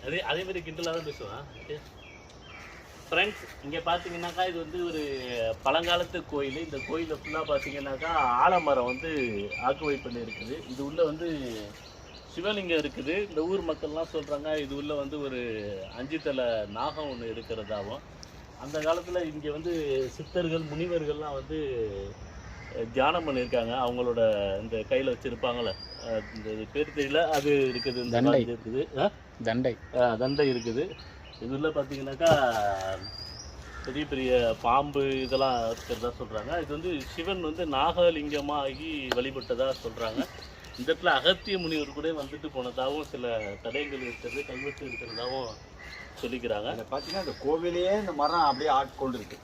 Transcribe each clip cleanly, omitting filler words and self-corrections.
அதே மாதிரி கிண்டலாக தான் பேசுவான். ஃப்ரெண்ட்ஸ், இங்கே பார்த்தீங்கன்னாக்கா இது வந்து ஒரு பழங்காலத்து கோயில். இந்த கோயிலில் ஃபுல்லாக பார்த்தீங்கன்னாக்கா ஆலமரம் வந்து ஆக்குவைப்பில் இருக்குது. இது உள்ள வந்து சிவலிங்கம் இருக்குது. இந்த ஊர் மக்கள்லாம் சொல்கிறாங்க இது உள்ள வந்து ஒரு 5 தலை நாகம் ஒன்று இருக்கிறதாகவும், அந்த காலத்தில் இங்கே வந்து சித்தர்கள் முனிவர்கள்லாம் வந்து தியானம் பண்ணியிருக்காங்க. அவங்களோட இந்த கையில் வச்சுருப்பாங்களே, இந்த பேர் தெரியல, அது இருக்குது. இந்த தண்டை இருக்குது, தண்டை இருக்குது. இதில் பார்த்தீங்கன்னாக்கா பெரிய பெரிய பாம்பு இதெல்லாம் இருக்கிறதா சொல்கிறாங்க. இது வந்து சிவன் வந்து நாகலிங்கமாகி வழிபட்டதாக சொல்கிறாங்க. இந்த இடத்துல அகத்திய முனிவர் கூட வந்துட்டு போனதாகவும் சில தடயங்கள் இருக்கிறது, கல்வெட்டு இருக்கிறதாகவும் சொல்லிக்கிறாங்க. அதை பார்த்தீங்கன்னா இந்த கோவிலையே இந்த மரம் அப்படியே ஆட்கொண்டு இருக்கு.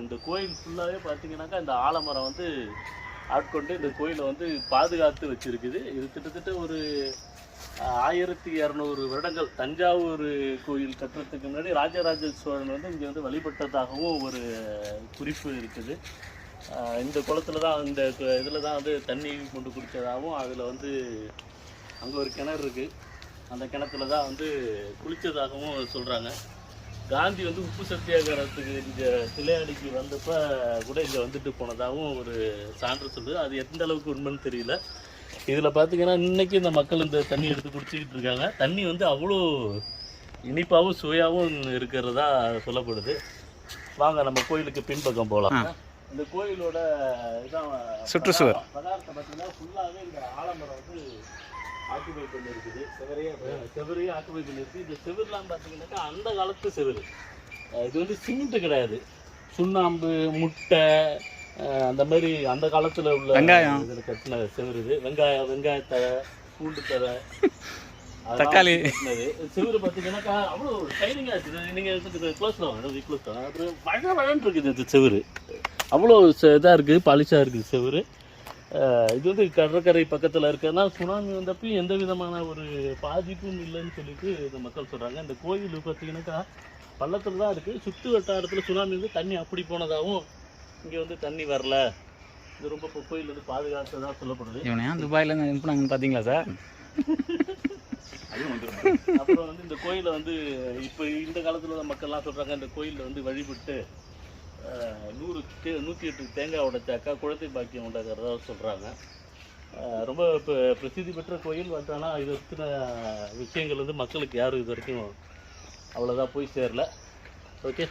இந்த கோயில் ஃபுல்லாகவே பார்த்தீங்கன்னாக்கா இந்த ஆலமரம் வந்து ஆட்கொண்டு இந்த கோயிலை வந்து பாதுகாத்து வச்சுருக்குது. இது கிட்டத்தட்ட ஒரு 1200 வருடங்கள் தஞ்சாவூர் கோயில் கட்டுறதுக்கு முன்னாடி ராஜராஜ சோழன் வந்து இங்கே வந்து வழிபட்டதாகவும் ஒரு குறிப்பு இருக்குது. இந்த குளத்தில் தான், இந்த இதில் தான் வந்து தண்ணி கொண்டு குடித்ததாகவும், அதில் வந்து அங்கே ஒரு கிணறு இருக்குது, அந்த கிணத்துல தான் வந்து குளித்ததாகவும் சொல்கிறாங்க. காந்தி வந்து உப்பு சத்தியாகிரகத்துக்கு இந்த சிலையாடிக்கு வந்தப்போ கூட இங்கே வந்துட்டு போனதாகவும் ஒரு சான்று சொல்லுது. அது எந்த அளவுக்கு உண்மைன்னு தெரியல. இதில் பார்த்தீங்கன்னா இன்றைக்கி இந்த மக்கள் இந்த தண்ணி எடுத்து குடிச்சிக்கிட்டு இருக்காங்க. தண்ணி வந்து அவ்வளோ இனிப்பாகவும் சுவையாகவும் இருக்கிறதா சொல்லப்படுது. வாங்க நம்ம கோயிலுக்கு பின்பக்கம் போகலாம். இந்த கோயிலோட இதான் சுற்றுச்சுவர் பதார்த்தம் பார்த்தீங்கன்னா ஃபுல்லாகவே இந்த ஆலமரம் வந்து ஆக்குபை பண்ணி இருக்குது. செவரையே ஆக்குபை பண்ணி இருக்குது. இந்த செவர்லாம் பார்த்தீங்கன்னாக்கா அந்த காலத்து செவர். இது வந்து சிமெண்ட்டு கிடையாது, சுண்ணாம்பு, முட்டை, அந்த மாதிரி அந்த காலத்தில் உள்ள வெங்காயம் இதில் கட்டின செவர். இது வெங்காயத்தழை, பூண்டு தழை, தக்காளி செவரு பார்த்தீங்கன்னாக்கா அவ்வளோ ஷைனிங்காக இருக்குது. நீங்கள் க்ளோஸ் தான் அப்புறம் வழன்னு இருக்குது இந்த செவரு. அவ்வளோ இதாக இருக்குது, பாலிஷாக இருக்குது செவரு. இது வந்து கடற்கரை பக்கத்தில் இருக்கிறதுனா சுனாமி வந்தப்போ எந்த விதமான ஒரு பாதிப்பும் இல்லைன்னு சொல்லிட்டு இந்த மக்கள் சொல்கிறாங்க. இந்த கோயில் பார்த்தீங்கன்னாக்கா பள்ளத்தில் தான் இருக்குது. சுற்று வட்டாரத்தில் சுனாமி வந்து தண்ணி அப்படி போனதாகவும், இங்கே வந்து தண்ணி வரல, இது ரொம்ப கோயில் வந்து பாதுகாத்ததாக சொல்லப்படுது. இவனையா துபாயிலேருந்து அனுப்புனாங்கன்னு பார்த்தீங்களா சார்? அப்புறம் வந்து இந்த கோயிலை வந்து இப்போ இந்த காலத்தில் உள்ள மக்கள்லாம் சொல்கிறாங்க இந்த கோயிலில் வந்து வழிபட்டு 108 தேங்காய் உடைச்சாக்கா குழந்தை பாக்கியம் உண்டாகிறதா சொல்கிறாங்க. ரொம்ப இப்போ பிரசித்தி பெற்ற கோயில். பட் ஆனால் இதை பற்றின விஷயங்கள் வந்து மக்களுக்கு யாரும் இது வரைக்கும் அவ்வளோதான் போய் சேரல. ஓகே.